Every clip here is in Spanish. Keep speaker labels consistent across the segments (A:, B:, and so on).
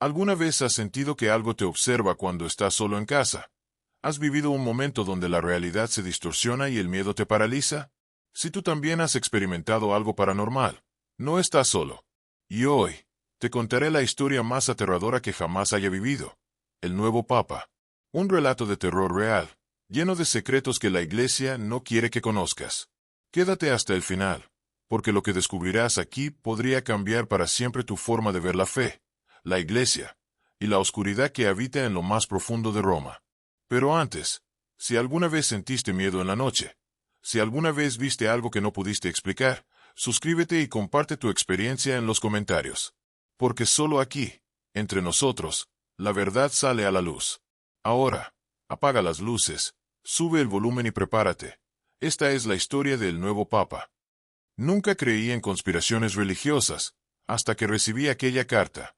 A: ¿Alguna vez has sentido que algo te observa cuando estás solo en casa? ¿Has vivido un momento donde la realidad se distorsiona y el miedo te paraliza? Si tú también has experimentado algo paranormal, no estás solo. Y hoy, te contaré la historia más aterradora que jamás haya vivido. El nuevo Papa. Un relato de terror real, lleno de secretos que la Iglesia no quiere que conozcas. Quédate hasta el final, porque lo que descubrirás aquí podría cambiar para siempre tu forma de ver la fe, la Iglesia, y la oscuridad que habita en lo más profundo de Roma. Pero antes, si alguna vez sentiste miedo en la noche, si alguna vez viste algo que no pudiste explicar, suscríbete y comparte tu experiencia en los comentarios. Porque solo aquí, entre nosotros, la verdad sale a la luz. Ahora, apaga las luces, sube el volumen y prepárate. Esta es la historia del nuevo Papa. Nunca creí en conspiraciones religiosas, hasta que recibí aquella carta.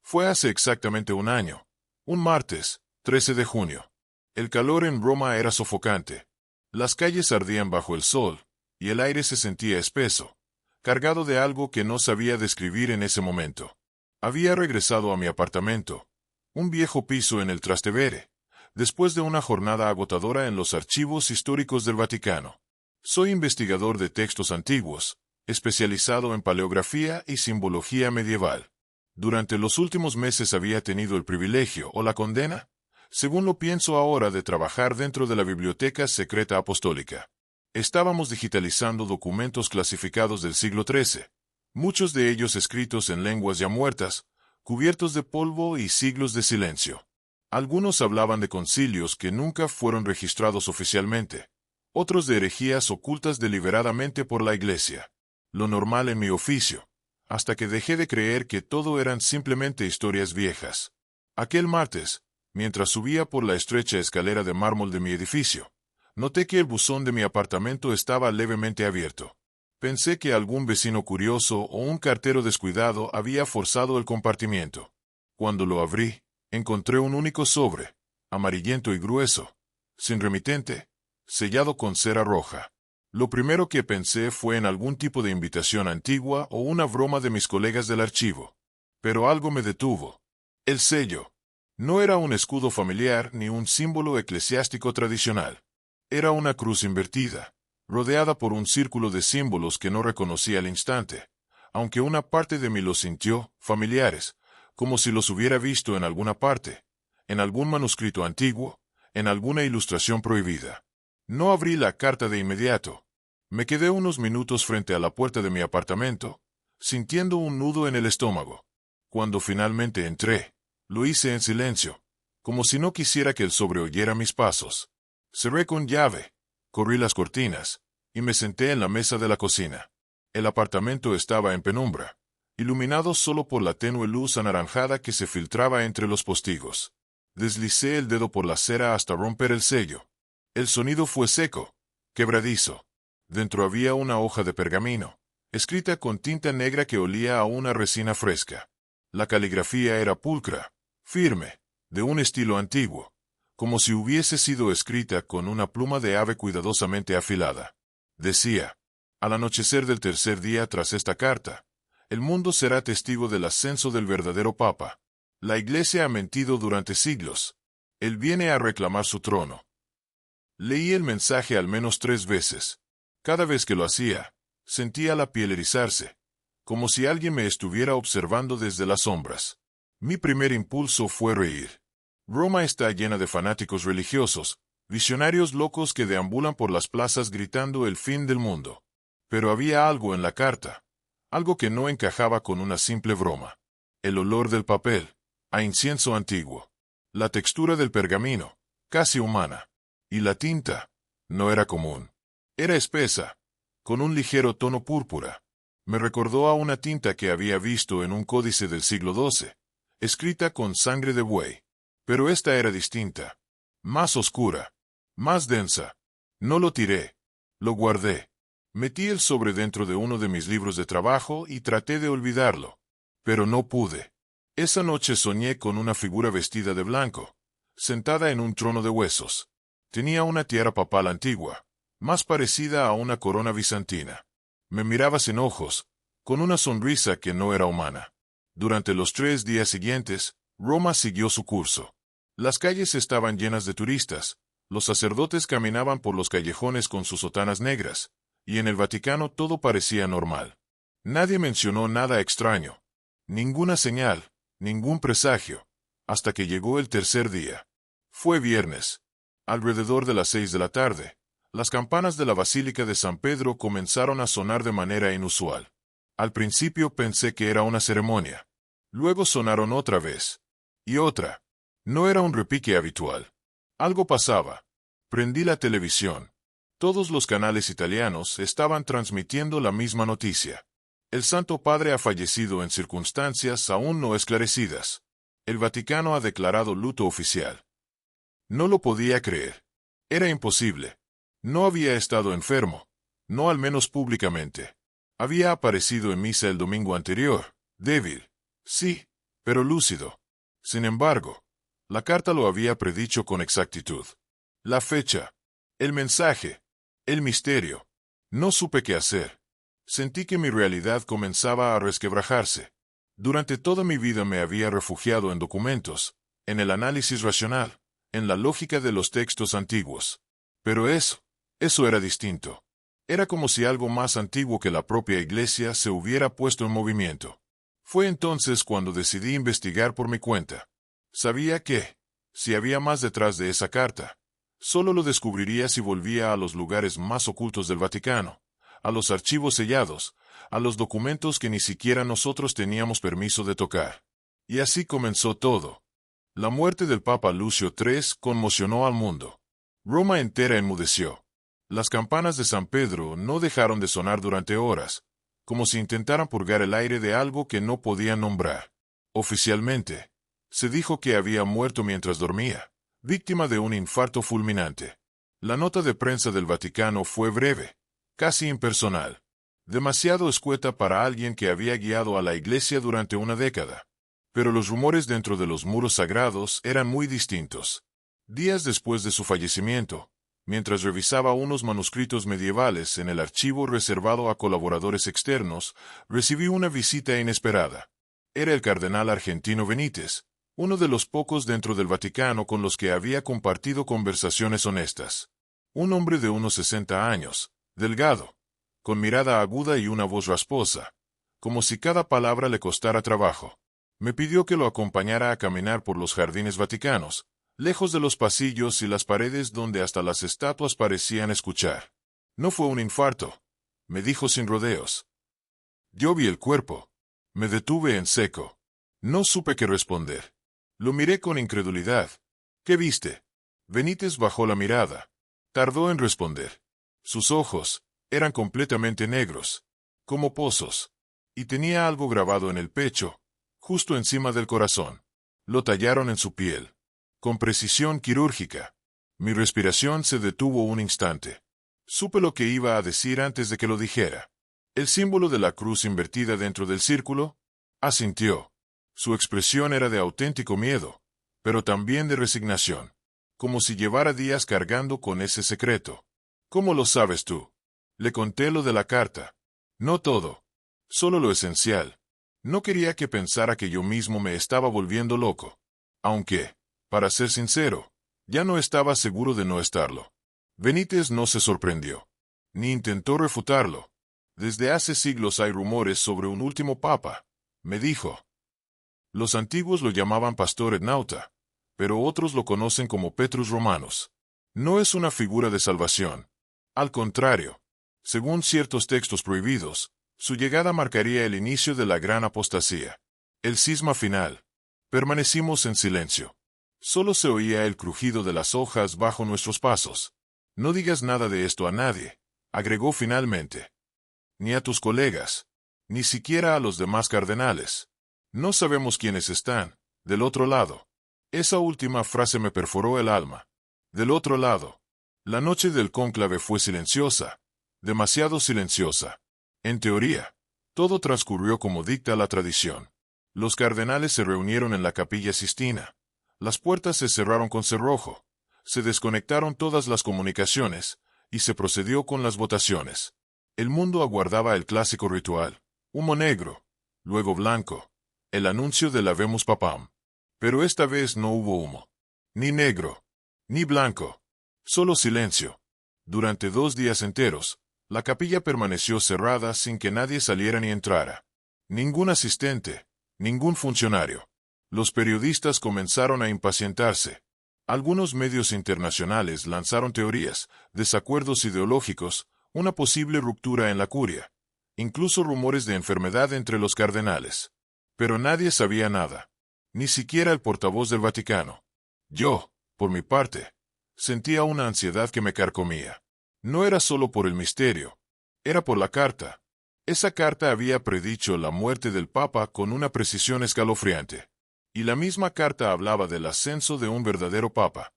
A: Fue hace exactamente un año, un martes, 13 de junio. El calor en Roma era sofocante. Las calles ardían bajo el sol, y el aire se sentía espeso, cargado de algo que no sabía describir en ese momento. Había regresado a mi apartamento, un viejo piso en el Trastevere, después de una jornada agotadora en los archivos históricos del Vaticano. Soy investigador de textos antiguos, especializado en paleografía y simbología medieval. Durante los últimos meses había tenido el privilegio o la condena, según lo pienso ahora, de trabajar dentro de la Biblioteca Secreta Apostólica. Estábamos digitalizando documentos clasificados del siglo XIII, muchos de ellos escritos en lenguas ya muertas, cubiertos de polvo y siglos de silencio. Algunos hablaban de concilios que nunca fueron registrados oficialmente, otros de herejías ocultas deliberadamente por la Iglesia. Lo normal en mi oficio, hasta que dejé de creer que todo eran simplemente historias viejas. Aquel martes, mientras subía por la estrecha escalera de mármol de mi edificio, noté que el buzón de mi apartamento estaba levemente abierto. Pensé que algún vecino curioso o un cartero descuidado había forzado el compartimiento. Cuando lo abrí, encontré un único sobre, amarillento y grueso, sin remitente, sellado con cera roja. Lo primero que pensé fue en algún tipo de invitación antigua o una broma de mis colegas del archivo. Pero algo me detuvo. El sello. No era un escudo familiar ni un símbolo eclesiástico tradicional. Era una cruz invertida, rodeada por un círculo de símbolos que no reconocí al instante, aunque una parte de mí los sintió familiares, como si los hubiera visto en alguna parte, en algún manuscrito antiguo, en alguna ilustración prohibida. No abrí la carta de inmediato. Me quedé unos minutos frente a la puerta de mi apartamento, sintiendo un nudo en el estómago. Cuando finalmente entré, lo hice en silencio, como si no quisiera que el sobre oyera mis pasos. Cerré con llave, corrí las cortinas, y me senté en la mesa de la cocina. El apartamento estaba en penumbra, iluminado solo por la tenue luz anaranjada que se filtraba entre los postigos. Deslicé el dedo por la cera hasta romper el sello. El sonido fue seco, quebradizo. Dentro había una hoja de pergamino, escrita con tinta negra que olía a una resina fresca. La caligrafía era pulcra, firme, de un estilo antiguo, como si hubiese sido escrita con una pluma de ave cuidadosamente afilada. Decía: al anochecer del tercer día tras esta carta, el mundo será testigo del ascenso del verdadero Papa. La Iglesia ha mentido durante siglos. Él viene a reclamar su trono. Leí el mensaje al menos 3 veces. Cada vez que lo hacía, sentía la piel erizarse, como si alguien me estuviera observando desde las sombras. Mi primer impulso fue reír. Roma está llena de fanáticos religiosos, visionarios locos que deambulan por las plazas gritando el fin del mundo. Pero había algo en la carta, algo que no encajaba con una simple broma. El olor del papel, a incienso antiguo. La textura del pergamino, casi humana. Y la tinta, no era común. Era espesa, con un ligero tono púrpura. Me recordó a una tinta que había visto en un códice del siglo XII, escrita con sangre de buey. Pero esta era distinta, más oscura, más densa. No lo tiré, lo guardé. Metí el sobre dentro de uno de mis libros de trabajo y traté de olvidarlo. Pero no pude. Esa noche soñé con una figura vestida de blanco, sentada en un trono de huesos. Tenía una tiara papal antigua, más parecida a una corona bizantina. Me miraba sin ojos, con una sonrisa que no era humana. Durante los 3 días siguientes, Roma siguió su curso. Las calles estaban llenas de turistas, los sacerdotes caminaban por los callejones con sus sotanas negras, y en el Vaticano todo parecía normal. Nadie mencionó nada extraño, ninguna señal, ningún presagio, hasta que llegó el tercer día. Fue viernes. Alrededor de las 6 de la tarde, las campanas de la Basílica de San Pedro comenzaron a sonar de manera inusual. Al principio pensé que era una ceremonia. Luego sonaron otra vez. Y otra. No era un repique habitual. Algo pasaba. Prendí la televisión. Todos los canales italianos estaban transmitiendo la misma noticia. El Santo Padre ha fallecido en circunstancias aún no esclarecidas. El Vaticano ha declarado luto oficial. No lo podía creer. Era imposible. No había estado enfermo, no al menos públicamente. Había aparecido en misa el domingo anterior, débil, sí, pero lúcido. Sin embargo, la carta lo había predicho con exactitud. La fecha, el mensaje, el misterio. No supe qué hacer. Sentí que mi realidad comenzaba a resquebrajarse. Durante toda mi vida me había refugiado en documentos, en el análisis racional, en la lógica de los textos antiguos. Pero eso era distinto. Era como si algo más antiguo que la propia Iglesia se hubiera puesto en movimiento. Fue entonces cuando decidí investigar por mi cuenta. Sabía que, si había más detrás de esa carta, solo lo descubriría si volvía a los lugares más ocultos del Vaticano, a los archivos sellados, a los documentos que ni siquiera nosotros teníamos permiso de tocar. Y así comenzó todo. La muerte del Papa Lucio III conmocionó al mundo. Roma entera enmudeció. Las campanas de San Pedro no dejaron de sonar durante horas, como si intentaran purgar el aire de algo que no podían nombrar. Oficialmente, se dijo que había muerto mientras dormía, víctima de un infarto fulminante. La nota de prensa del Vaticano fue breve, casi impersonal, demasiado escueta para alguien que había guiado a la Iglesia durante una década. Pero los rumores dentro de los muros sagrados eran muy distintos. Días después de su fallecimiento, mientras revisaba unos manuscritos medievales en el archivo reservado a colaboradores externos, recibí una visita inesperada. Era el cardenal argentino Benítez, uno de los pocos dentro del Vaticano con los que había compartido conversaciones honestas. Un hombre de unos 60 años, delgado, con mirada aguda y una voz rasposa, como si cada palabra le costara trabajo. Me pidió que lo acompañara a caminar por los jardines vaticanos, lejos de los pasillos y las paredes donde hasta las estatuas parecían escuchar. No fue un infarto, me dijo sin rodeos. Yo vi el cuerpo. Me detuve en seco. No supe qué responder. Lo miré con incredulidad. ¿Qué viste? Benítez bajó la mirada. Tardó en responder. Sus ojos eran completamente negros, como pozos, y tenía algo grabado en el pecho, justo encima del corazón. Lo tallaron en su piel, con precisión quirúrgica. Mi respiración se detuvo un instante. Supe lo que iba a decir antes de que lo dijera. El símbolo de la cruz invertida dentro del círculo. Asintió. Su expresión era de auténtico miedo, pero también de resignación, como si llevara días cargando con ese secreto. ¿Cómo lo sabes tú? Le conté lo de la carta. No todo, solo lo esencial. No quería que pensara que yo mismo me estaba volviendo loco. Aunque, para ser sincero, ya no estaba seguro de no estarlo. Benítez no se sorprendió, ni intentó refutarlo. Desde hace siglos hay rumores sobre un último papa, me dijo. Los antiguos lo llamaban Pastor et Nauta, pero otros lo conocen como Petrus Romanus. No es una figura de salvación. Al contrario, según ciertos textos prohibidos, su llegada marcaría el inicio de la gran apostasía. El cisma final. Permanecimos en silencio. Solo se oía el crujido de las hojas bajo nuestros pasos. No digas nada de esto a nadie, agregó finalmente. Ni a tus colegas, ni siquiera a los demás cardenales. No sabemos quiénes están, del otro lado. Esa última frase me perforó el alma. Del otro lado. La noche del cónclave fue silenciosa, demasiado silenciosa. En teoría, todo transcurrió como dicta la tradición. Los cardenales se reunieron en la Capilla Sistina. Las puertas se cerraron con cerrojo. Se desconectaron todas las comunicaciones, y se procedió con las votaciones. El mundo aguardaba el clásico ritual. Humo negro, luego blanco. El anuncio del Habemus Papam. Pero esta vez no hubo humo. Ni negro. Ni blanco. Solo silencio. Durante 2 días enteros, la capilla permaneció cerrada sin que nadie saliera ni entrara. Ningún asistente. Ningún funcionario. Los periodistas comenzaron a impacientarse. Algunos medios internacionales lanzaron teorías, desacuerdos ideológicos, una posible ruptura en la curia, incluso rumores de enfermedad entre los cardenales. Pero nadie sabía nada. Ni siquiera el portavoz del Vaticano. Yo, por mi parte, sentía una ansiedad que me carcomía. No era solo por el misterio. Era por la carta. Esa carta había predicho la muerte del Papa con una precisión escalofriante. Y la misma carta hablaba del ascenso de un verdadero Papa.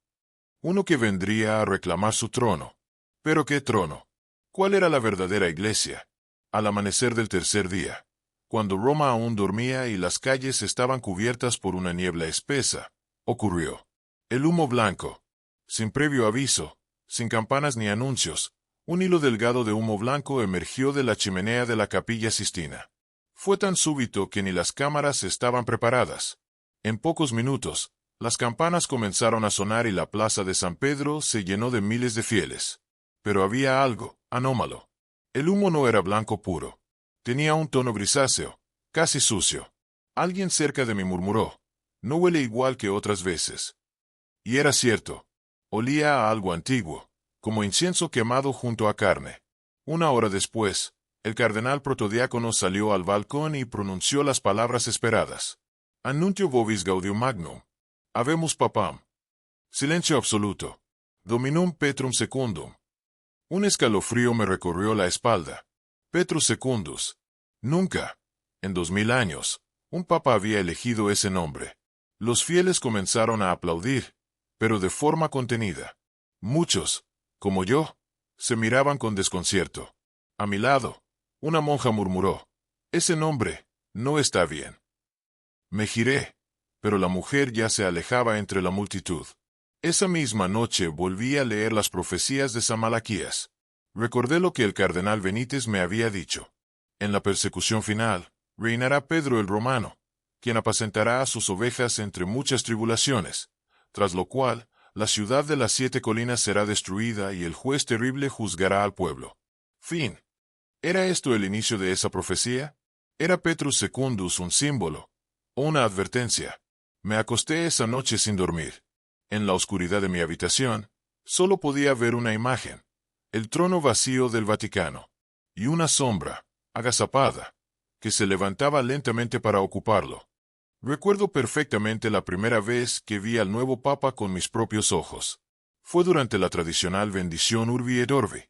A: Uno que vendría a reclamar su trono. ¿Pero qué trono? ¿Cuál era la verdadera Iglesia? Al amanecer del tercer día, cuando Roma aún dormía y las calles estaban cubiertas por una niebla espesa, ocurrió. El humo blanco. Sin previo aviso, sin campanas ni anuncios, un hilo delgado de humo blanco emergió de la chimenea de la Capilla Sistina. Fue tan súbito que ni las cámaras estaban preparadas. En pocos minutos, las campanas comenzaron a sonar y la plaza de San Pedro se llenó de miles de fieles. Pero había algo anómalo. El humo no era blanco puro. Tenía un tono grisáceo, casi sucio. Alguien cerca de mí murmuró: «No huele igual que otras veces». Y era cierto. Olía a algo antiguo, como incienso quemado junto a carne. 1 hora después, el cardenal protodiácono salió al balcón y pronunció las palabras esperadas. Annuncio vobis gaudium magnum. Habemus papam. Silencio absoluto. Dominum Petrum secundum. Un escalofrío me recorrió la espalda. Petrus Secundus. Nunca, en 2000 años, un papa había elegido ese nombre. Los fieles comenzaron a aplaudir, pero de forma contenida. Muchos, como yo, se miraban con desconcierto. A mi lado, una monja murmuró: «Ese nombre no está bien». Me giré, pero la mujer ya se alejaba entre la multitud. Esa misma noche volví a leer las profecías de San Malaquías. Recordé lo que el cardenal Benítez me había dicho. En la persecución final, reinará Pedro el Romano, quien apacentará a sus ovejas entre muchas tribulaciones, tras lo cual, la ciudad de las 7 colinas será destruida y el juez terrible juzgará al pueblo. Fin. ¿Era esto el inicio de esa profecía? ¿Era Petrus Secundus un símbolo o una advertencia? Me acosté esa noche sin dormir. En la oscuridad de mi habitación, solo podía ver una imagen: el trono vacío del Vaticano, y una sombra, agazapada, que se levantaba lentamente para ocuparlo. Recuerdo perfectamente la primera vez que vi al nuevo Papa con mis propios ojos. Fue durante la tradicional bendición Urbi et Orbi,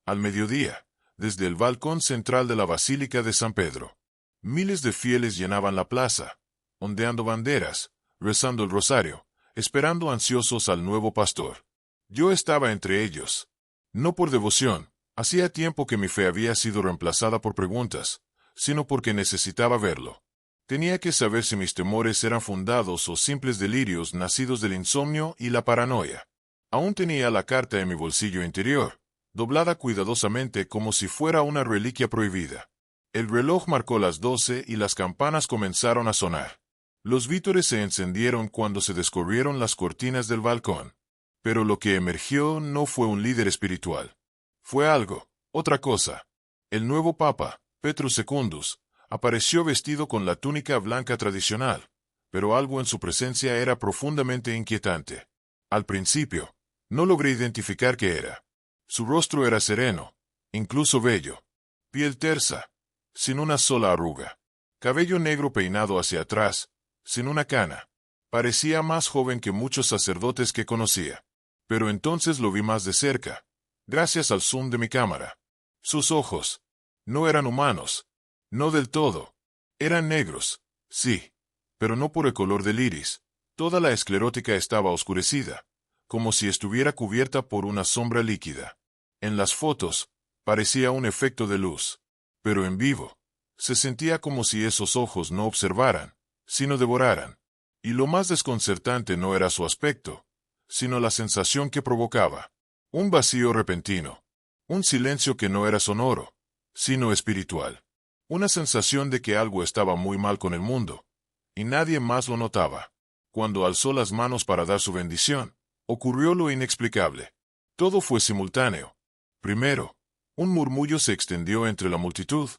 A: al mediodía, desde el balcón central de la Basílica de San Pedro. Miles de fieles llenaban la plaza, ondeando banderas, rezando el rosario, esperando ansiosos al nuevo pastor. Yo estaba entre ellos. No por devoción, hacía tiempo que mi fe había sido reemplazada por preguntas, sino porque necesitaba verlo. Tenía que saber si mis temores eran fundados o simples delirios nacidos del insomnio y la paranoia. Aún tenía la carta en mi bolsillo interior, doblada cuidadosamente como si fuera una reliquia prohibida. El reloj marcó las 12 y las campanas comenzaron a sonar. Los vítores se encendieron cuando se descorrieron las cortinas del balcón. Pero lo que emergió no fue un líder espiritual. Fue algo, otra cosa. El nuevo Papa, Petrus Secundus, apareció vestido con la túnica blanca tradicional, pero algo en su presencia era profundamente inquietante. Al principio, no logré identificar qué era. Su rostro era sereno, incluso bello. Piel tersa, sin una sola arruga. Cabello negro peinado hacia atrás, sin una cana. Parecía más joven que muchos sacerdotes que conocía. Pero entonces lo vi más de cerca, gracias al zoom de mi cámara. Sus ojos no eran humanos. No del todo. Eran negros, sí, pero no por el color del iris. Toda la esclerótica estaba oscurecida, como si estuviera cubierta por una sombra líquida. En las fotos, parecía un efecto de luz, pero en vivo, se sentía como si esos ojos no observaran, sino devoraran. Y lo más desconcertante no era su aspecto, sino la sensación que provocaba. Un vacío repentino. Un silencio que no era sonoro, sino espiritual. Una sensación de que algo estaba muy mal con el mundo, y nadie más lo notaba. Cuando alzó las manos para dar su bendición, ocurrió lo inexplicable. Todo fue simultáneo. Primero, un murmullo se extendió entre la multitud,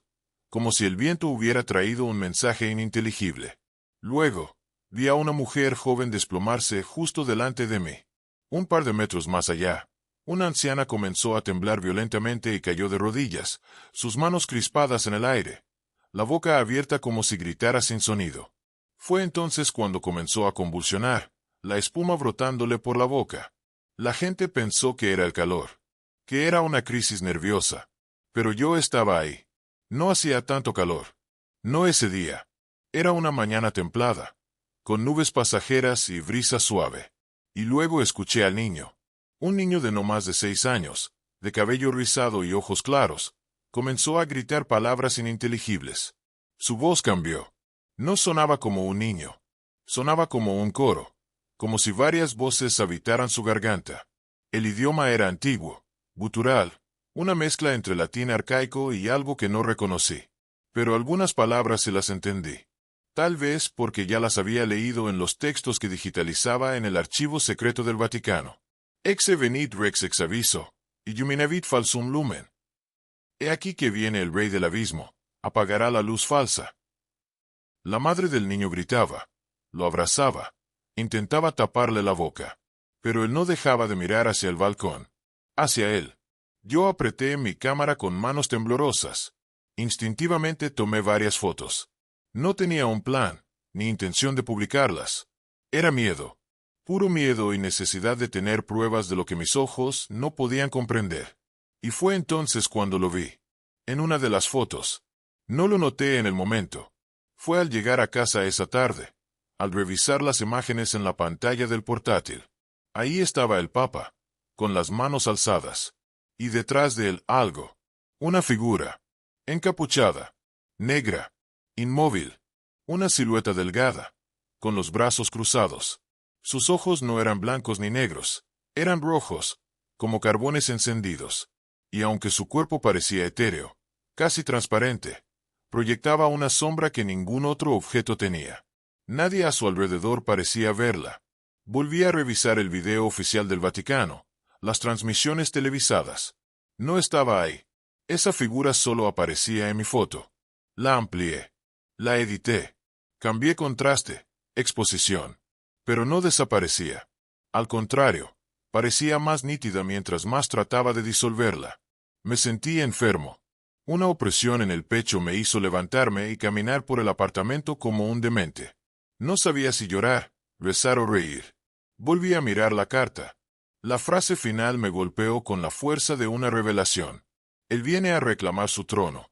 A: como si el viento hubiera traído un mensaje ininteligible. Luego, vi a una mujer joven desplomarse justo delante de mí. Un par de metros más allá, una anciana comenzó a temblar violentamente y cayó de rodillas, sus manos crispadas en el aire, la boca abierta como si gritara sin sonido. Fue entonces cuando comenzó a convulsionar, la espuma brotándole por la boca. La gente pensó que era el calor, que era una crisis nerviosa. Pero yo estaba ahí. No hacía tanto calor. No ese día. Era una mañana templada, con nubes pasajeras y brisa suave. Y luego escuché al niño. Un niño de no más de 6 años, de cabello rizado y ojos claros, comenzó a gritar palabras ininteligibles. Su voz cambió. No sonaba como un niño. Sonaba como un coro, como si varias voces habitaran su garganta. El idioma era antiguo, gutural, una mezcla entre latín arcaico y algo que no reconocí. Pero algunas palabras se las entendí. Tal vez porque ya las había leído en los textos que digitalizaba en el archivo secreto del Vaticano. Exe venit rex ex aviso, illuminavit falsum lumen. He aquí que viene el rey del abismo, apagará la luz falsa. La madre del niño gritaba, lo abrazaba, intentaba taparle la boca, pero él no dejaba de mirar hacia el balcón, hacia él. Yo apreté mi cámara con manos temblorosas. Instintivamente tomé varias fotos. No tenía un plan, ni intención de publicarlas. Era miedo, puro miedo y necesidad de tener pruebas de lo que mis ojos no podían comprender. Y fue entonces cuando lo vi. En una de las fotos. No lo noté en el momento. Fue al llegar a casa esa tarde, al revisar las imágenes en la pantalla del portátil. Ahí estaba el Papa, con las manos alzadas. Y detrás de él algo. Una figura. Encapuchada. Negra. Inmóvil. Una silueta delgada. Con los brazos cruzados. Sus ojos no eran blancos ni negros. Eran rojos, como carbones encendidos. Y aunque su cuerpo parecía etéreo, casi transparente, proyectaba una sombra que ningún otro objeto tenía. Nadie a su alrededor parecía verla. Volví a revisar el video oficial del Vaticano, las transmisiones televisadas. No estaba ahí. Esa figura solo aparecía en mi foto. La amplié. La edité. Cambié contraste, exposición. Pero no desaparecía. Al contrario, parecía más nítida mientras más trataba de disolverla. Me sentí enfermo. Una opresión en el pecho me hizo levantarme y caminar por el apartamento como un demente. No sabía si llorar, rezar o reír. Volví a mirar la carta. La frase final me golpeó con la fuerza de una revelación. Él viene a reclamar su trono.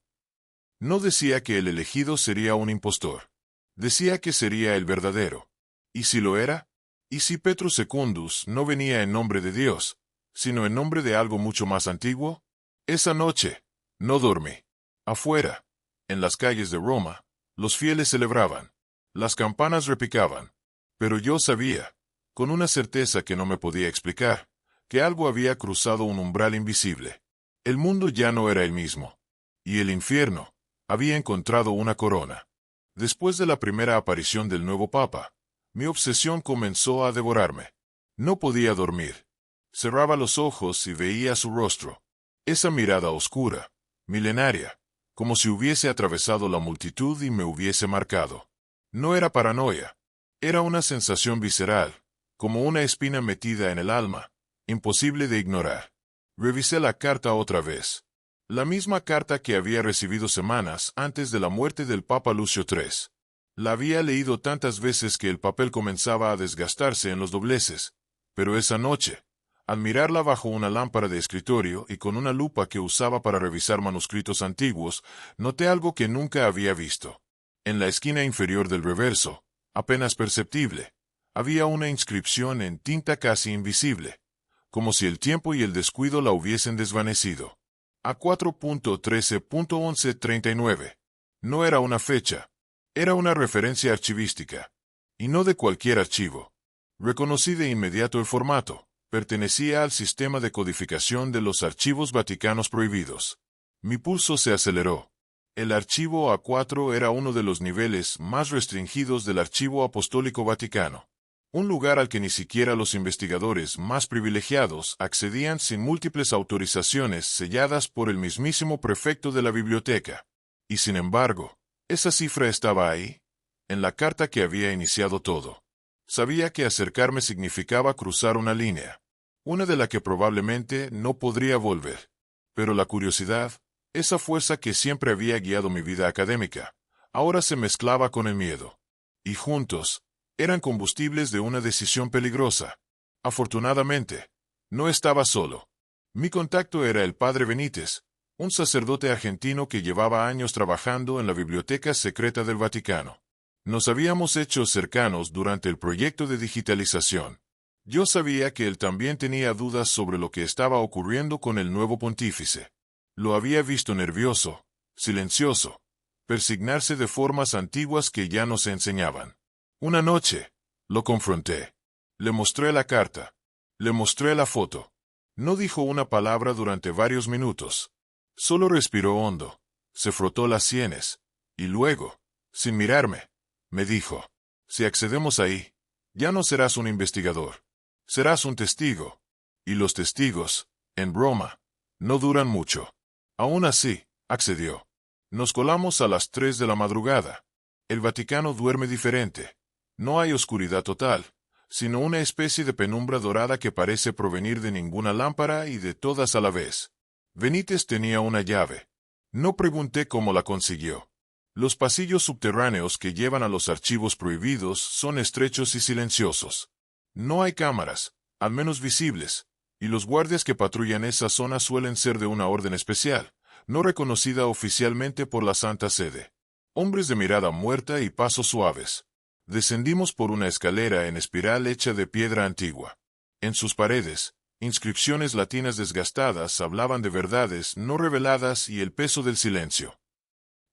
A: No decía que el elegido sería un impostor. Decía que sería el verdadero. ¿Y si lo era? ¿Y si Petrus Secundus no venía en nombre de Dios, sino en nombre de algo mucho más antiguo? Esa noche, no dormí. Afuera, en las calles de Roma, los fieles celebraban. Las campanas repicaban. Pero yo sabía, con una certeza que no me podía explicar, que algo había cruzado un umbral invisible. El mundo ya no era el mismo. Y el infierno había encontrado una corona. Después de la primera aparición del nuevo Papa, mi obsesión comenzó a devorarme. No podía dormir. Cerraba los ojos y veía su rostro. Esa mirada oscura, milenaria, como si hubiese atravesado la multitud y me hubiese marcado. No era paranoia. Era una sensación visceral, como una espina metida en el alma, imposible de ignorar. Revisé la carta otra vez. La misma carta que había recibido semanas antes de la muerte del Papa Lucio III. La había leído tantas veces que el papel comenzaba a desgastarse en los dobleces, pero esa noche, al mirarla bajo una lámpara de escritorio y con una lupa que usaba para revisar manuscritos antiguos, noté algo que nunca había visto. En la esquina inferior del reverso, apenas perceptible, había una inscripción en tinta casi invisible, como si el tiempo y el descuido la hubiesen desvanecido. A 4.13.1139. No era una fecha. Era una referencia archivística. Y no de cualquier archivo. Reconocí de inmediato el formato. Pertenecía al sistema de codificación de los archivos vaticanos prohibidos. Mi pulso se aceleró. El archivo A4 era uno de los niveles más restringidos del archivo apostólico vaticano. Un lugar al que ni siquiera los investigadores más privilegiados accedían sin múltiples autorizaciones selladas por el mismísimo prefecto de la biblioteca. Y sin embargo, esa cifra estaba ahí, en la carta que había iniciado todo. Sabía que acercarme significaba cruzar una línea, una de la que probablemente no podría volver. Pero la curiosidad, esa fuerza que siempre había guiado mi vida académica, ahora se mezclaba con el miedo. Y juntos, eran combustibles de una decisión peligrosa. Afortunadamente, no estaba solo. Mi contacto era el padre Benítez, un sacerdote argentino que llevaba años trabajando en la Biblioteca Secreta del Vaticano. Nos habíamos hecho cercanos durante el proyecto de digitalización. Yo sabía que él también tenía dudas sobre lo que estaba ocurriendo con el nuevo pontífice. Lo había visto nervioso, silencioso, persignarse de formas antiguas que ya no se enseñaban. Una noche, lo confronté. Le mostré la carta. Le mostré la foto. No dijo una palabra durante varios minutos. Solo respiró hondo, se frotó las sienes, y luego, sin mirarme, me dijo: si accedemos ahí, ya no serás un investigador. Serás un testigo. Y los testigos, en Roma, no duran mucho. Aún así, accedió. Nos colamos a las 3 de la madrugada. El Vaticano duerme diferente. No hay oscuridad total, sino una especie de penumbra dorada que parece provenir de ninguna lámpara y de todas a la vez. Benítez tenía una llave. No pregunté cómo la consiguió. Los pasillos subterráneos que llevan a los archivos prohibidos son estrechos y silenciosos. No hay cámaras, al menos visibles, y los guardias que patrullan esa zona suelen ser de una orden especial, no reconocida oficialmente por la Santa Sede. Hombres de mirada muerta y pasos suaves. Descendimos por una escalera en espiral hecha de piedra antigua. En sus paredes, inscripciones latinas desgastadas hablaban de verdades no reveladas y el peso del silencio.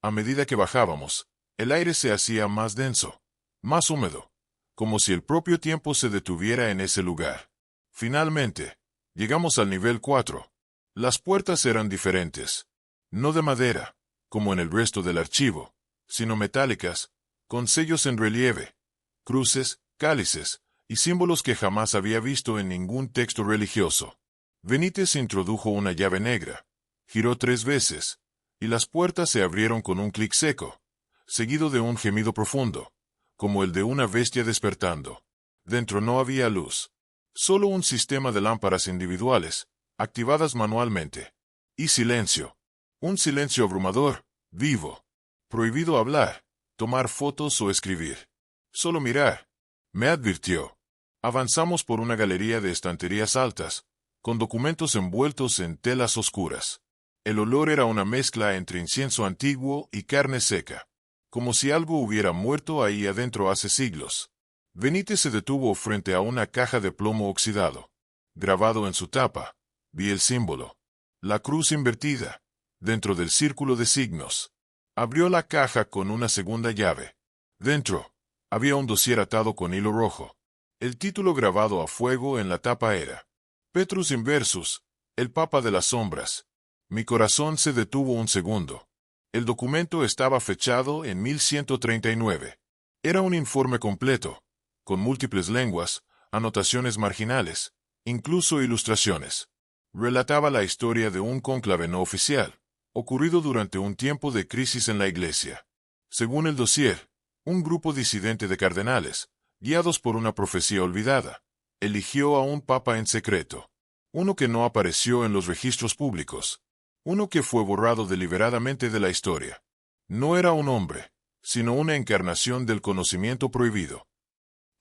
A: A medida que bajábamos, el aire se hacía más denso, más húmedo, como si el propio tiempo se detuviera en ese lugar. Finalmente, llegamos al nivel 4. Las puertas eran diferentes. No de madera, como en el resto del archivo, sino metálicas, con sellos en relieve, cruces, cálices, y símbolos que jamás había visto en ningún texto religioso. Benítez introdujo una llave negra, giró 3 veces, y las puertas se abrieron con un clic seco, seguido de un gemido profundo, como el de una bestia despertando. Dentro no había luz, solo un sistema de lámparas individuales, activadas manualmente. Y silencio. Un silencio abrumador, vivo. Prohibido hablar, tomar fotos o escribir. Solo mirar. Me advirtió. Avanzamos por una galería de estanterías altas, con documentos envueltos en telas oscuras. El olor era una mezcla entre incienso antiguo y carne seca, como si algo hubiera muerto ahí adentro hace siglos. Benítez se detuvo frente a una caja de plomo oxidado. Grabado en su tapa, vi el símbolo. La cruz invertida, dentro del círculo de signos. Abrió la caja con una segunda llave. Dentro, había un dossier atado con hilo rojo. El título grabado a fuego en la tapa era Petrus Inversus, el Papa de las Sombras. Mi corazón se detuvo un segundo. El documento estaba fechado en 1139. Era un informe completo, con múltiples lenguas, anotaciones marginales, incluso ilustraciones. Relataba la historia de un cónclave no oficial, ocurrido durante un tiempo de crisis en la Iglesia. Según el dossier, un grupo disidente de cardenales, guiados por una profecía olvidada, eligió a un papa en secreto, uno que no apareció en los registros públicos, uno que fue borrado deliberadamente de la historia. No era un hombre, sino una encarnación del conocimiento prohibido.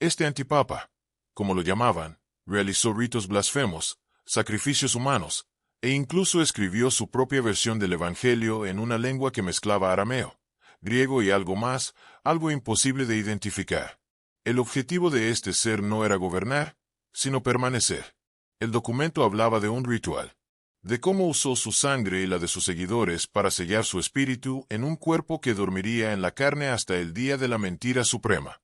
A: Este antipapa, como lo llamaban, realizó ritos blasfemos, sacrificios humanos, e incluso escribió su propia versión del Evangelio en una lengua que mezclaba arameo, griego y algo más, algo imposible de identificar. El objetivo de este ser no era gobernar, sino permanecer. El documento hablaba de un ritual, de cómo usó su sangre y la de sus seguidores para sellar su espíritu en un cuerpo que dormiría en la carne hasta el día de la mentira suprema.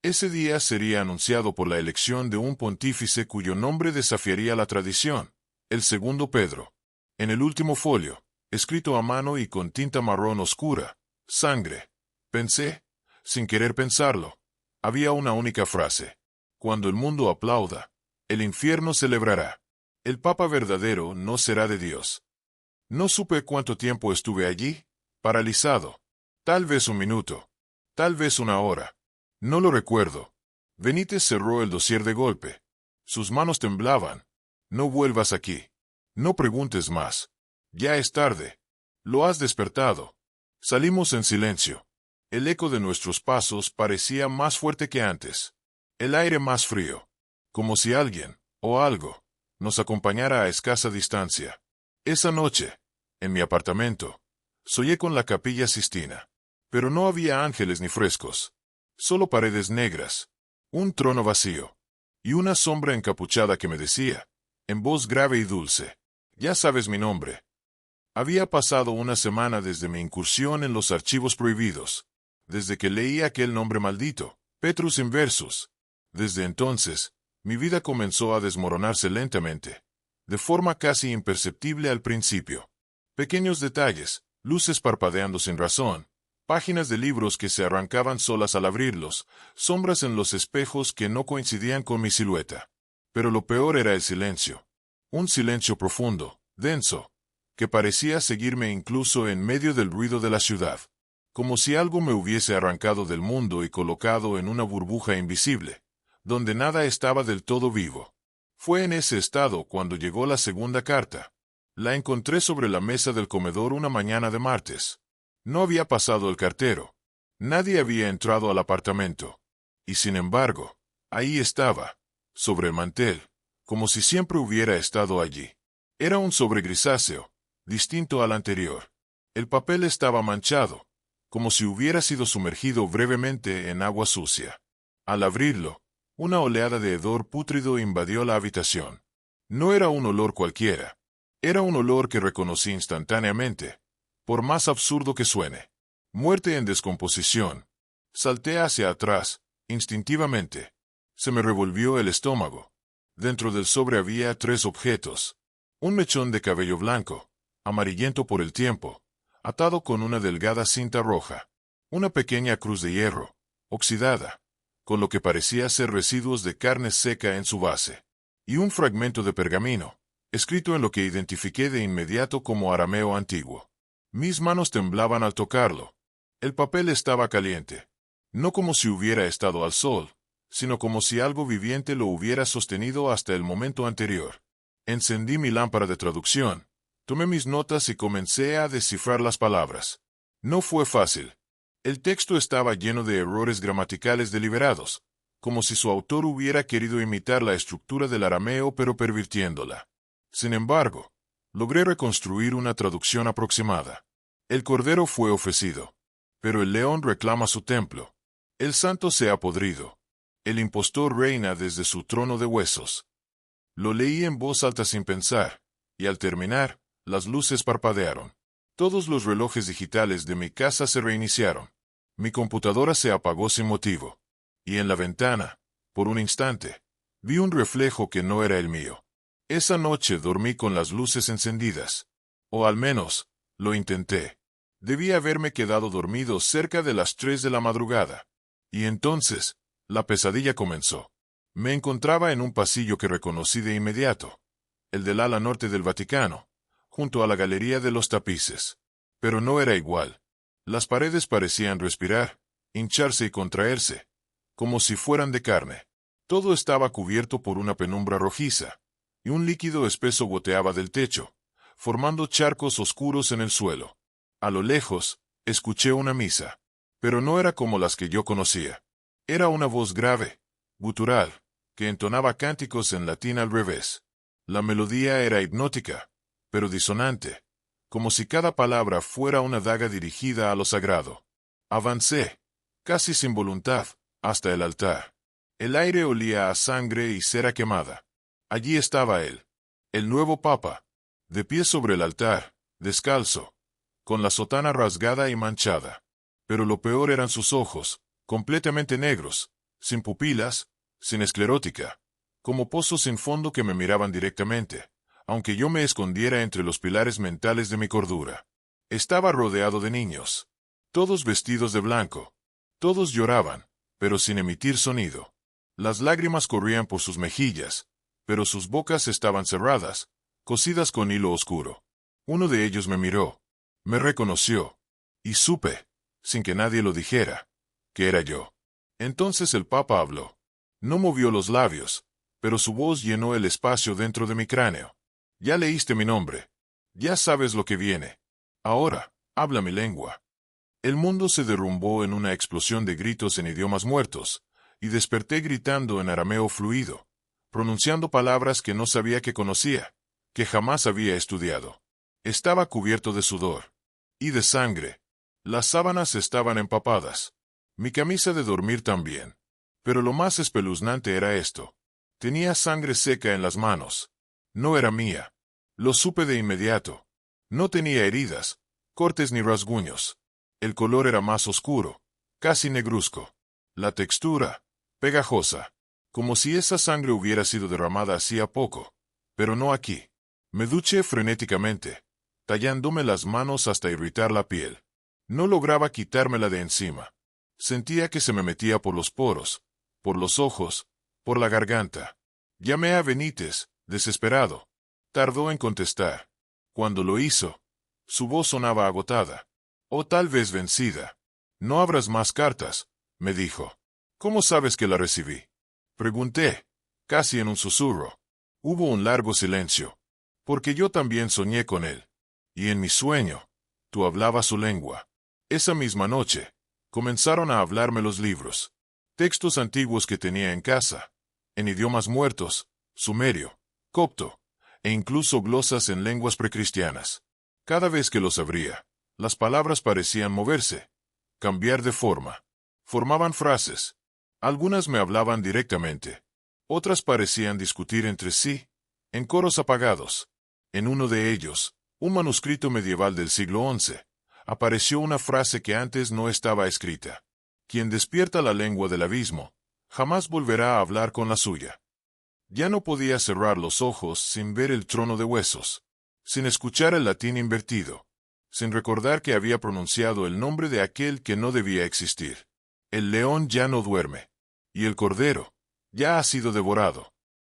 A: Ese día sería anunciado por la elección de un pontífice cuyo nombre desafiaría la tradición, el segundo Pedro. En el último folio, escrito a mano y con tinta marrón oscura, sangre, pensé, sin querer pensarlo, había una única frase: Cuando el mundo aplauda, el infierno celebrará. El Papa verdadero no será de Dios. No supe cuánto tiempo estuve allí, paralizado. Tal vez un minuto. Tal vez una hora. No lo recuerdo. Benítez cerró el dossier de golpe. Sus manos temblaban. No vuelvas aquí. No preguntes más. Ya es tarde. Lo has despertado. Salimos en silencio. El eco de nuestros pasos parecía más fuerte que antes. El aire más frío. Como si alguien, o algo, nos acompañara a escasa distancia. Esa noche, en mi apartamento, soñé con la Capilla Sistina. Pero no había ángeles ni frescos. Solo paredes negras, un trono vacío, y una sombra encapuchada que me decía, en voz grave y dulce, «Ya sabes mi nombre». Había pasado una semana desde mi incursión en los archivos prohibidos, desde que leí aquel nombre maldito, Petrus Inversus. Desde entonces, mi vida comenzó a desmoronarse lentamente, de forma casi imperceptible al principio. Pequeños detalles, luces parpadeando sin razón, páginas de libros que se arrancaban solas al abrirlos, sombras en los espejos que no coincidían con mi silueta. Pero lo peor era el silencio. Un silencio profundo, denso, que parecía seguirme incluso en medio del ruido de la ciudad. Como si algo me hubiese arrancado del mundo y colocado en una burbuja invisible, donde nada estaba del todo vivo. Fue en ese estado cuando llegó la segunda carta. La encontré sobre la mesa del comedor una mañana de martes. No había pasado el cartero. Nadie había entrado al apartamento. Y sin embargo, ahí estaba, sobre el mantel, como si siempre hubiera estado allí. Era un sobre grisáceo, distinto al anterior. El papel estaba manchado, como si hubiera sido sumergido brevemente en agua sucia. Al abrirlo, una oleada de hedor pútrido invadió la habitación. No era un olor cualquiera. Era un olor que reconocí instantáneamente, por más absurdo que suene. Muerte en descomposición. Salté hacia atrás, instintivamente. Se me revolvió el estómago. Dentro del sobre había 3 objetos. Un mechón de cabello blanco, amarillento por el tiempo, atado con una delgada cinta roja. Una pequeña cruz de hierro, oxidada, con lo que parecía ser residuos de carne seca en su base. Y un fragmento de pergamino, escrito en lo que identifiqué de inmediato como arameo antiguo. Mis manos temblaban al tocarlo. El papel estaba caliente. No como si hubiera estado al sol, sino como si algo viviente lo hubiera sostenido hasta el momento anterior. Encendí mi lámpara de traducción, tomé mis notas y comencé a descifrar las palabras. No fue fácil. El texto estaba lleno de errores gramaticales deliberados, como si su autor hubiera querido imitar la estructura del arameo pero pervirtiéndola. Sin embargo, logré reconstruir una traducción aproximada. El cordero fue ofrecido, pero el león reclama su templo. El santo se ha podrido. El impostor reina desde su trono de huesos. Lo leí en voz alta sin pensar, y al terminar, las luces parpadearon. Todos los relojes digitales de mi casa se reiniciaron. Mi computadora se apagó sin motivo. Y en la ventana, por un instante, vi un reflejo que no era el mío. Esa noche dormí con las luces encendidas. O al menos, lo intenté. Debí haberme quedado dormido cerca de las 3 de la madrugada. Y entonces, la pesadilla comenzó. Me encontraba en un pasillo que reconocí de inmediato, el del ala norte del Vaticano, junto a la galería de los tapices. Pero no era igual. Las paredes parecían respirar, hincharse y contraerse, como si fueran de carne. Todo estaba cubierto por una penumbra rojiza, y un líquido espeso goteaba del techo, formando charcos oscuros en el suelo. A lo lejos, escuché una misa, pero no era como las que yo conocía. Era una voz grave, gutural, que entonaba cánticos en latín al revés. La melodía era hipnótica, pero disonante, como si cada palabra fuera una daga dirigida a lo sagrado. Avancé, casi sin voluntad, hasta el altar. El aire olía a sangre y cera quemada. Allí estaba él, el nuevo papa, de pie sobre el altar, descalzo, con la sotana rasgada y manchada. Pero lo peor eran sus ojos, completamente negros, sin pupilas, sin esclerótica, como pozos sin fondo que me miraban directamente, aunque yo me escondiera entre los pilares mentales de mi cordura. Estaba rodeado de niños, todos vestidos de blanco. Todos lloraban, pero sin emitir sonido. Las lágrimas corrían por sus mejillas, pero sus bocas estaban cerradas, cosidas con hilo oscuro. Uno de ellos me miró, me reconoció, y supe, sin que nadie lo dijera, que era yo. Entonces el Papa habló. No movió los labios, pero su voz llenó el espacio dentro de mi cráneo. Ya leíste mi nombre. Ya sabes lo que viene. Ahora, habla mi lengua. El mundo se derrumbó en una explosión de gritos en idiomas muertos, y desperté gritando en arameo fluido, pronunciando palabras que no sabía que conocía, que jamás había estudiado. Estaba cubierto de sudor. Y de sangre. Las sábanas estaban empapadas. Mi camisa de dormir también. Pero lo más espeluznante era esto. Tenía sangre seca en las manos. No era mía. Lo supe de inmediato. No tenía heridas, cortes ni rasguños. El color era más oscuro, casi negruzco. La textura, pegajosa. Como si esa sangre hubiera sido derramada hacía poco. Pero no aquí. Me duché frenéticamente, tallándome las manos hasta irritar la piel. No lograba quitármela de encima. Sentía que se me metía por los poros, por los ojos, por la garganta. Llamé a Benítez, desesperado. Tardó en contestar. Cuando lo hizo, su voz sonaba agotada. O tal vez vencida. No abras más cartas, me dijo. ¿Cómo sabes que la recibí? Pregunté, casi en un susurro. Hubo un largo silencio. Porque yo también soñé con él. Y en mi sueño, tú hablabas su lengua. Esa misma noche, comenzaron a hablarme los libros. Textos antiguos que tenía en casa, en idiomas muertos, sumerio, copto, e incluso glosas en lenguas precristianas. Cada vez que los abría, las palabras parecían moverse, cambiar de forma. Formaban frases. Algunas me hablaban directamente. Otras parecían discutir entre sí, en coros apagados. En uno de ellos, un manuscrito medieval del siglo XI, apareció una frase que antes no estaba escrita. Quien despierta la lengua del abismo, jamás volverá a hablar con la suya. Ya no podía cerrar los ojos sin ver el trono de huesos, sin escuchar el latín invertido, sin recordar que había pronunciado el nombre de aquel que no debía existir. El león ya no duerme, y el cordero ya ha sido devorado.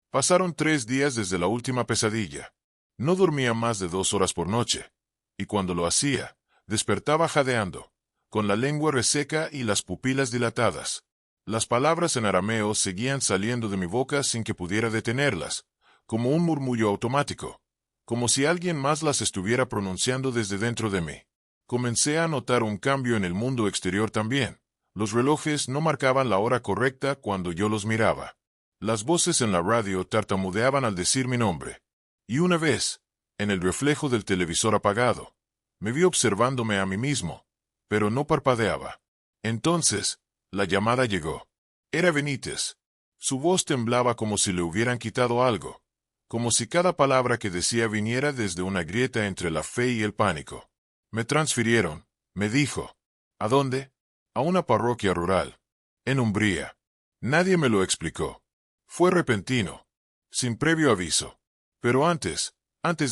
A: Pasaron 3 días desde la última pesadilla. No dormía más de 2 horas por noche, y cuando lo hacía, despertaba jadeando, con la lengua reseca y las pupilas dilatadas. Las palabras en arameo seguían saliendo de mi boca sin que pudiera detenerlas, como un murmullo automático, como si alguien más las estuviera pronunciando desde dentro de mí. Comencé a notar un cambio en el mundo exterior también. Los relojes no marcaban la hora correcta cuando yo los miraba. Las voces en la radio tartamudeaban al decir mi nombre. Y una vez, en el reflejo del televisor apagado, me vi observándome a mí mismo, pero no parpadeaba. Entonces, la llamada llegó. Era Benítez. Su voz temblaba como si le hubieran quitado algo, como si cada palabra que decía viniera desde una grieta entre la fe y el pánico. Me transfirieron, me dijo. ¿A dónde? A una parroquia rural, en Umbría. Nadie me lo explicó. Fue repentino, sin previo aviso. Pero antes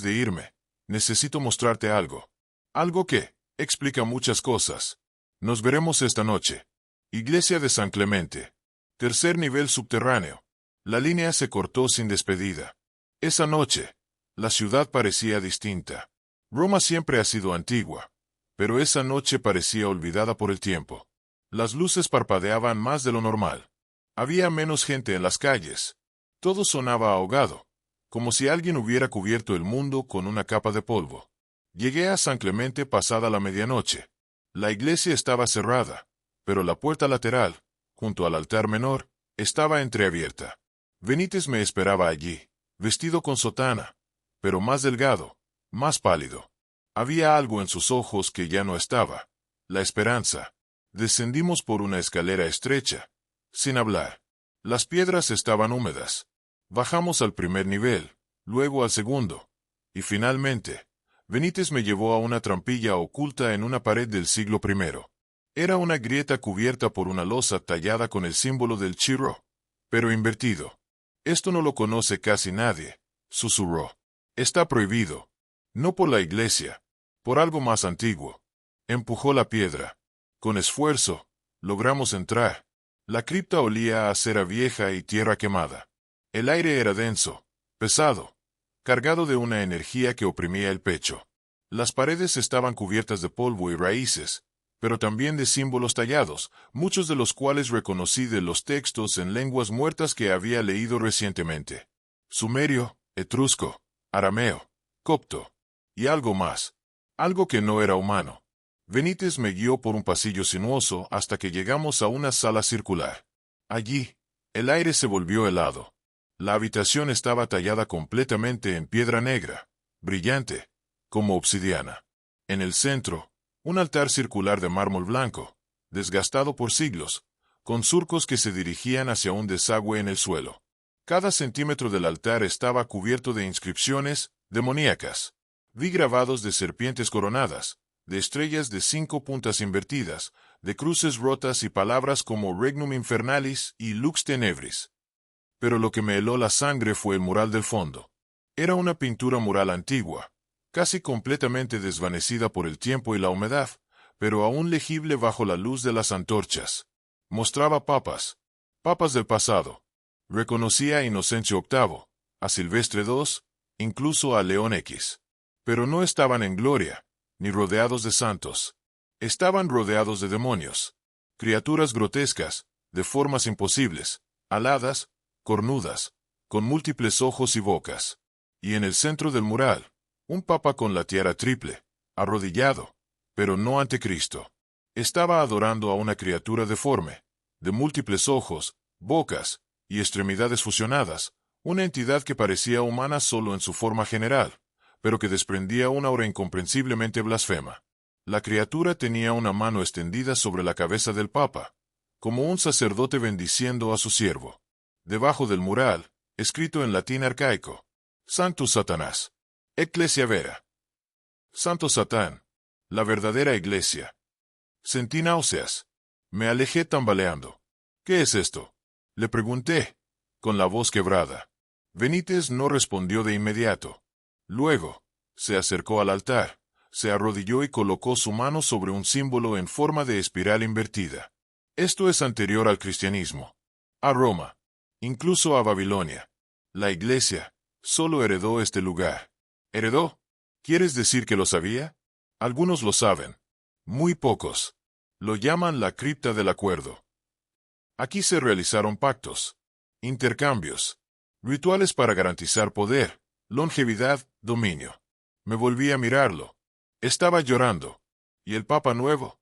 A: de irme, necesito mostrarte algo. Algo que explica muchas cosas. Nos veremos esta noche. Iglesia de San Clemente. 3er nivel subterráneo. La línea se cortó sin despedida. Esa noche, la ciudad parecía distinta. Roma siempre ha sido antigua, pero esa noche parecía olvidada por el tiempo. Las luces parpadeaban más de lo normal. Había menos gente en las calles. Todo sonaba ahogado, como si alguien hubiera cubierto el mundo con una capa de polvo. Llegué a San Clemente pasada la medianoche. La iglesia estaba cerrada, pero la puerta lateral, junto al altar menor, estaba entreabierta. Benítez me esperaba allí, vestido con sotana, pero más delgado, más pálido. Había algo en sus ojos que ya no estaba, la esperanza. Descendimos por una escalera estrecha, sin hablar. Las piedras estaban húmedas. Bajamos al 1er nivel, luego al 2º, y finalmente, Benítez me llevó a una trampilla oculta en una pared del siglo I. Era una grieta cubierta por una losa tallada con el símbolo del chirro, pero invertido. Esto no lo conoce casi nadie, susurró. Está prohibido. No por la iglesia, por algo más antiguo. Empujó la piedra. Con esfuerzo, logramos entrar. La cripta olía a cera vieja y tierra quemada. El aire era denso, pesado, cargado de una energía que oprimía el pecho. Las paredes estaban cubiertas de polvo y raíces, pero también de símbolos tallados, muchos de los cuales reconocí de los textos en lenguas muertas que había leído recientemente. Sumerio, etrusco, arameo, copto, y algo más. Algo que no era humano. Benítez me guió por un pasillo sinuoso hasta que llegamos a una sala circular. Allí, el aire se volvió helado. La habitación estaba tallada completamente en piedra negra, brillante, como obsidiana. En el centro, un altar circular de mármol blanco, desgastado por siglos, con surcos que se dirigían hacia un desagüe en el suelo. Cada centímetro del altar estaba cubierto de inscripciones demoníacas. Vi grabados de serpientes coronadas, de estrellas de 5 puntas invertidas, de cruces rotas y palabras como Regnum Infernalis y Lux Tenebris. Pero lo que me heló la sangre fue el mural del fondo. Era una pintura mural antigua, casi completamente desvanecida por el tiempo y la humedad, pero aún legible bajo la luz de las antorchas. Mostraba papas del pasado. Reconocía a Inocencio VIII, a Silvestre II, incluso a León X. Pero no estaban en gloria, ni rodeados de santos. Estaban rodeados de demonios, criaturas grotescas, de formas imposibles, aladas, cornudas, con múltiples ojos y bocas. Y en el centro del mural, un papa con la tiara triple, arrodillado, pero no ante Cristo. Estaba adorando a una criatura deforme, de múltiples ojos, bocas y extremidades fusionadas, una entidad que parecía humana solo en su forma general, pero que desprendía una aura incomprensiblemente blasfema. La criatura tenía una mano extendida sobre la cabeza del papa, como un sacerdote bendiciendo a su siervo. Debajo del mural, escrito en latín arcaico, Sanctus Satanás, Ecclesia Vera. Santo Satán, la verdadera iglesia. Sentí náuseas. Me alejé tambaleando. ¿Qué es esto?, le pregunté, con la voz quebrada. Benítez no respondió de inmediato. Luego, se acercó al altar, se arrodilló y colocó su mano sobre un símbolo en forma de espiral invertida. Esto es anterior al cristianismo, a Roma, incluso a Babilonia. La iglesia solo heredó este lugar. ¿Heredó? ¿Quieres decir que lo sabía? Algunos lo saben. Muy pocos. Lo llaman la cripta del acuerdo. Aquí se realizaron pactos, intercambios, rituales para garantizar poder, longevidad, dominio. Me volví a mirarlo. Estaba llorando. ¿Y el Papa Nuevo?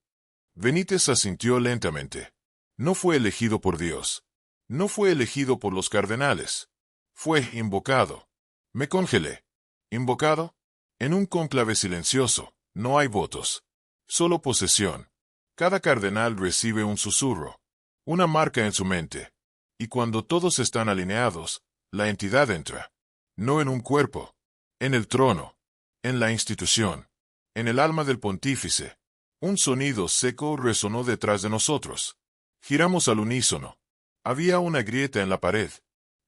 A: Benítez asintió lentamente. No fue elegido por Dios. No fue elegido por los cardenales. Fue invocado. Me congelé. ¿Invocado? En un cónclave silencioso, no hay votos. Solo posesión. Cada cardenal recibe un susurro, una marca en su mente. Y cuando todos están alineados, la entidad entra. No en un cuerpo, en el trono, en la institución, en el alma del pontífice. Un sonido seco resonó detrás de nosotros. Giramos al unísono. Había una grieta en la pared.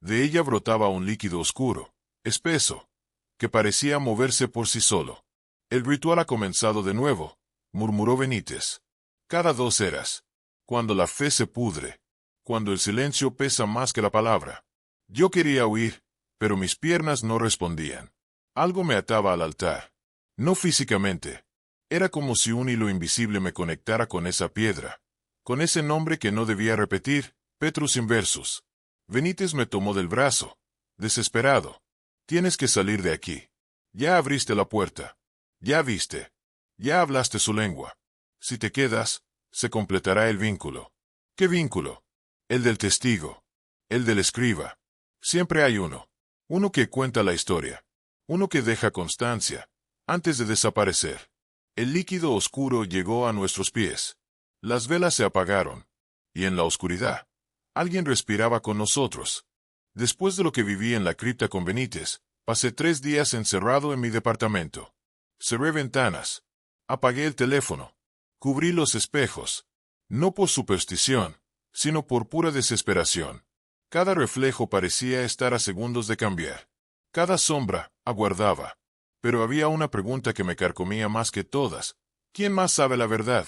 A: De ella brotaba un líquido oscuro, espeso, que parecía moverse por sí solo. El ritual ha comenzado de nuevo, murmuró Benítez. Cada 2 eras. Cuando la fe se pudre. Cuando el silencio pesa más que la palabra. Yo quería huir, pero mis piernas no respondían. Algo me ataba al altar. No físicamente. Era como si un hilo invisible me conectara con esa piedra. Con ese nombre que no debía repetir, Petrus Inversus. Benítez me tomó del brazo. Desesperado. Tienes que salir de aquí. Ya abriste la puerta. Ya viste. Ya hablaste su lengua. Si te quedas, se completará el vínculo. ¿Qué vínculo? El del testigo. El del escriba. Siempre hay uno. Uno que cuenta la historia. Uno que deja constancia, antes de desaparecer. El líquido oscuro llegó a nuestros pies. Las velas se apagaron. Y en la oscuridad, alguien respiraba con nosotros. Después de lo que viví en la cripta con Benítez, pasé 3 días encerrado en mi departamento. Cerré ventanas. Apagué el teléfono. Cubrí los espejos. No por superstición, sino por pura desesperación. Cada reflejo parecía estar a segundos de cambiar. Cada sombra aguardaba. Pero había una pregunta que me carcomía más que todas. ¿Quién más sabe la verdad?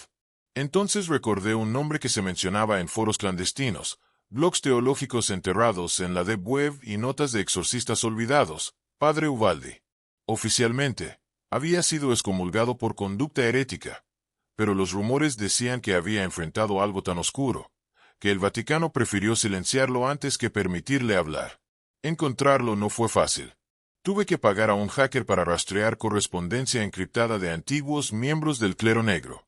A: Entonces recordé un nombre que se mencionaba en foros clandestinos, blogs teológicos enterrados en la Deep Web y notas de exorcistas olvidados, Padre Ubaldi. Oficialmente, había sido excomulgado por conducta herética, pero los rumores decían que había enfrentado algo tan oscuro, que el Vaticano prefirió silenciarlo antes que permitirle hablar. Encontrarlo no fue fácil. Tuve que pagar a un hacker para rastrear correspondencia encriptada de antiguos miembros del clero negro.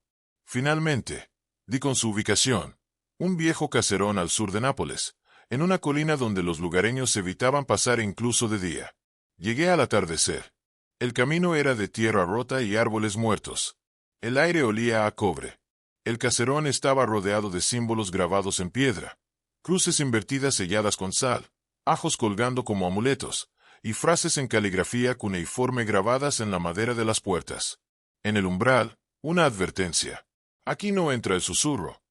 A: Finalmente, di con su ubicación, un viejo caserón al sur de Nápoles, en una colina donde los lugareños evitaban pasar incluso de día. Llegué al atardecer. El camino era de tierra rota y árboles muertos. El aire olía a cobre. El caserón estaba rodeado de símbolos grabados en piedra, cruces invertidas selladas con sal, ajos colgando como amuletos, y frases en caligrafía cuneiforme grabadas en la madera de las puertas. En el umbral, una advertencia. Aquí no entra el susurro.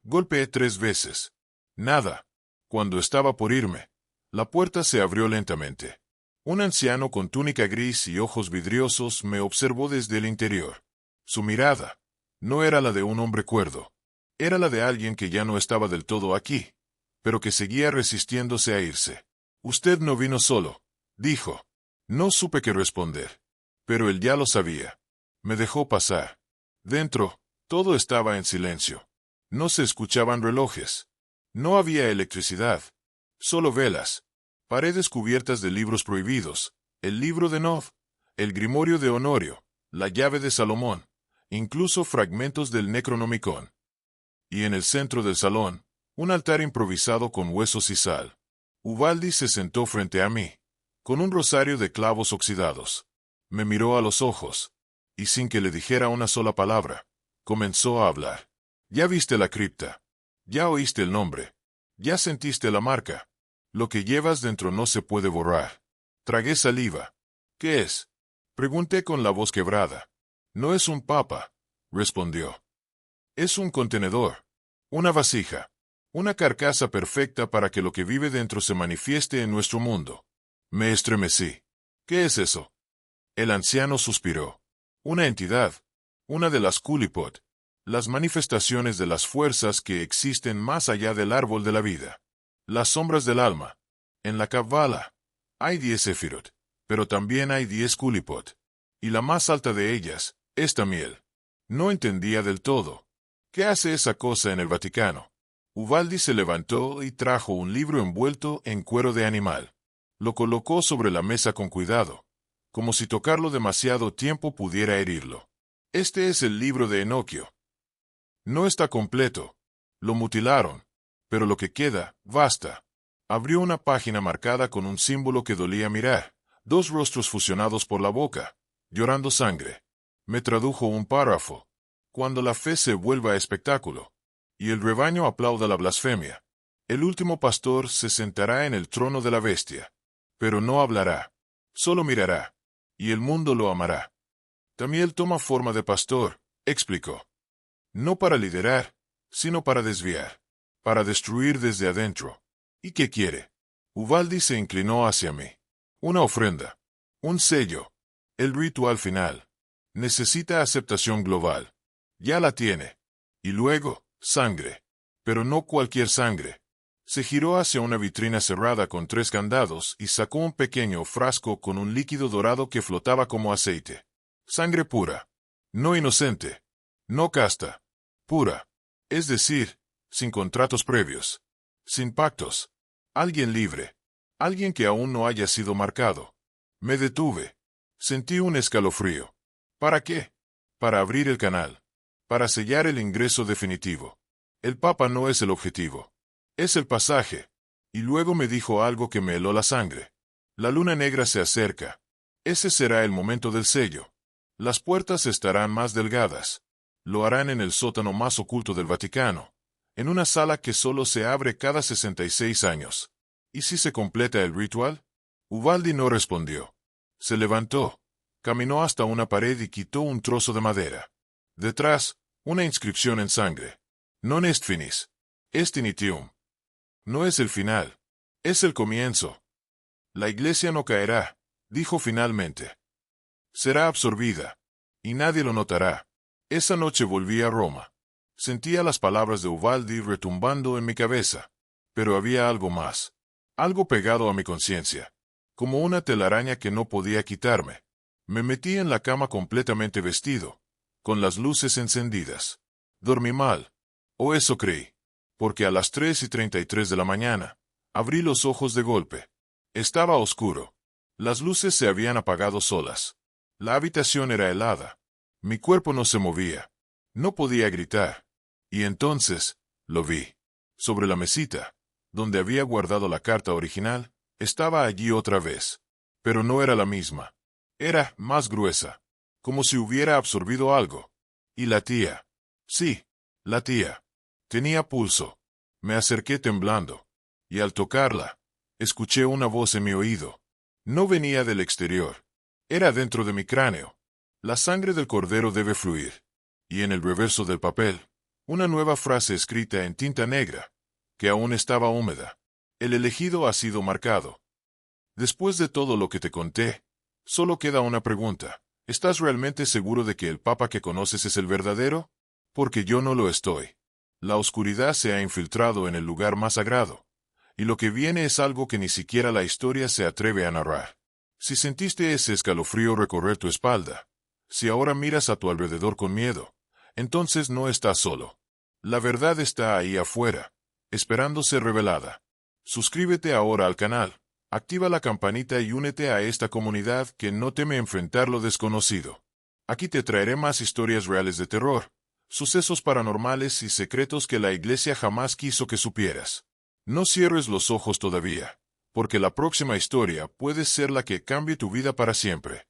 A: Golpeé 3 veces. Nada. Cuando estaba por irme, la puerta se abrió lentamente. Un anciano con túnica gris y ojos vidriosos me observó desde el interior. Su mirada no era la de un hombre cuerdo. Era la de alguien que ya no estaba del todo aquí, pero que seguía resistiéndose a irse. «Usted no vino solo», dijo. No supe qué responder. Pero él ya lo sabía. Me dejó pasar. Dentro, todo estaba en silencio. No se escuchaban relojes. No había electricidad. Solo velas. Paredes cubiertas de libros prohibidos. El libro de Nod. El grimorio de Honorio. La llave de Salomón. Incluso fragmentos del Necronomicon. Y en el centro del salón, un altar improvisado con huesos y sal. Ubaldi se sentó frente a mí, con un rosario de clavos oxidados. Me miró a los ojos, y sin que le dijera una sola palabra, comenzó a hablar. «Ya viste la cripta. Ya oíste el nombre. Ya sentiste la marca. Lo que llevas dentro no se puede borrar». Tragué saliva. «¿Qué es?», pregunté con la voz quebrada. «No es un papa», respondió. «Es un contenedor. Una vasija. Una carcasa perfecta para que lo que vive dentro se manifieste en nuestro mundo». Me estremecí. «¿Qué es eso?». El anciano suspiró. «Una entidad. Una de las Kulipot. Las manifestaciones de las fuerzas que existen más allá del árbol de la vida. Las sombras del alma. En la Kabbalah hay 10 Sefirot, pero también hay 10 Kulipot. Y la más alta de ellas es Tamiel». No entendía del todo. «¿Qué hace esa cosa en el Vaticano?». Ubaldi se levantó y trajo un libro envuelto en cuero de animal. Lo colocó sobre la mesa con cuidado, como si tocarlo demasiado tiempo pudiera herirlo. «Este es el libro de Enoquio. No está completo. Lo mutilaron. Pero lo que queda, basta». Abrió una página marcada con un símbolo que dolía mirar. 2 rostros fusionados por la boca, llorando sangre. Me tradujo un párrafo. «Cuando la fe se vuelva espectáculo, y el rebaño aplauda la blasfemia, el último pastor se sentará en el trono de la bestia. Pero no hablará. Solo mirará. Y el mundo lo amará». Tamiel toma forma de pastor, explicó. No para liderar, sino para desviar. Para destruir desde adentro. ¿Y qué quiere? Ubaldi se inclinó hacia mí. Una ofrenda. Un sello. El ritual final. Necesita aceptación global. Ya la tiene. Y luego, sangre. Pero no cualquier sangre. Se giró hacia una vitrina cerrada con 3 candados y sacó un pequeño frasco con un líquido dorado que flotaba como aceite. Sangre pura. No inocente. No casta. Pura. Es decir, sin contratos previos. Sin pactos. Alguien libre. Alguien que aún no haya sido marcado. Me detuve. Sentí un escalofrío. ¿Para qué? Para abrir el canal. Para sellar el ingreso definitivo. El Papa no es el objetivo. Es el pasaje. Y luego me dijo algo que me heló la sangre. La luna negra se acerca. Ese será el momento del sello. Las puertas estarán más delgadas. Lo harán en el sótano más oculto del Vaticano, en una sala que solo se abre cada 66 años. ¿Y si se completa el ritual? Ubaldi no respondió. Se levantó, caminó hasta una pared y quitó un trozo de madera. Detrás, una inscripción en sangre. Non est finis. Est initium. No es el final. Es el comienzo. La iglesia no caerá, dijo finalmente. Será absorbida. Y nadie lo notará. Esa noche volví a Roma. Sentía las palabras de Uvalde retumbando en mi cabeza. Pero había algo más. Algo pegado a mi conciencia. Como una telaraña que no podía quitarme. Me metí en la cama completamente vestido, con las luces encendidas. Dormí mal. O eso creí. Porque a las 3:33 de la mañana, abrí los ojos de golpe. Estaba oscuro. Las luces se habían apagado solas. La habitación era helada. Mi cuerpo no se movía. No podía gritar. Y entonces, lo vi. Sobre la mesita, donde había guardado la carta original, estaba allí otra vez. Pero no era la misma. Era más gruesa. Como si hubiera absorbido algo. Y latía. Sí, latía. Tenía pulso. Me acerqué temblando. Y al tocarla, escuché una voz en mi oído. No venía del exterior. Era dentro de mi cráneo. La sangre del cordero debe fluir. Y en el reverso del papel, una nueva frase escrita en tinta negra, que aún estaba húmeda. El elegido ha sido marcado. Después de todo lo que te conté, solo queda una pregunta. ¿Estás realmente seguro de que el Papa que conoces es el verdadero? Porque yo no lo estoy. La oscuridad se ha infiltrado en el lugar más sagrado. Y lo que viene es algo que ni siquiera la historia se atreve a narrar. Si sentiste ese escalofrío recorrer tu espalda, si ahora miras a tu alrededor con miedo, entonces no estás solo. La verdad está ahí afuera, esperando ser revelada. Suscríbete ahora al canal, activa la campanita y únete a esta comunidad que no teme enfrentar lo desconocido. Aquí te traeré más historias reales de terror, sucesos paranormales y secretos que la Iglesia jamás quiso que supieras. No cierres los ojos todavía, porque la próxima historia puede ser la que cambie tu vida para siempre.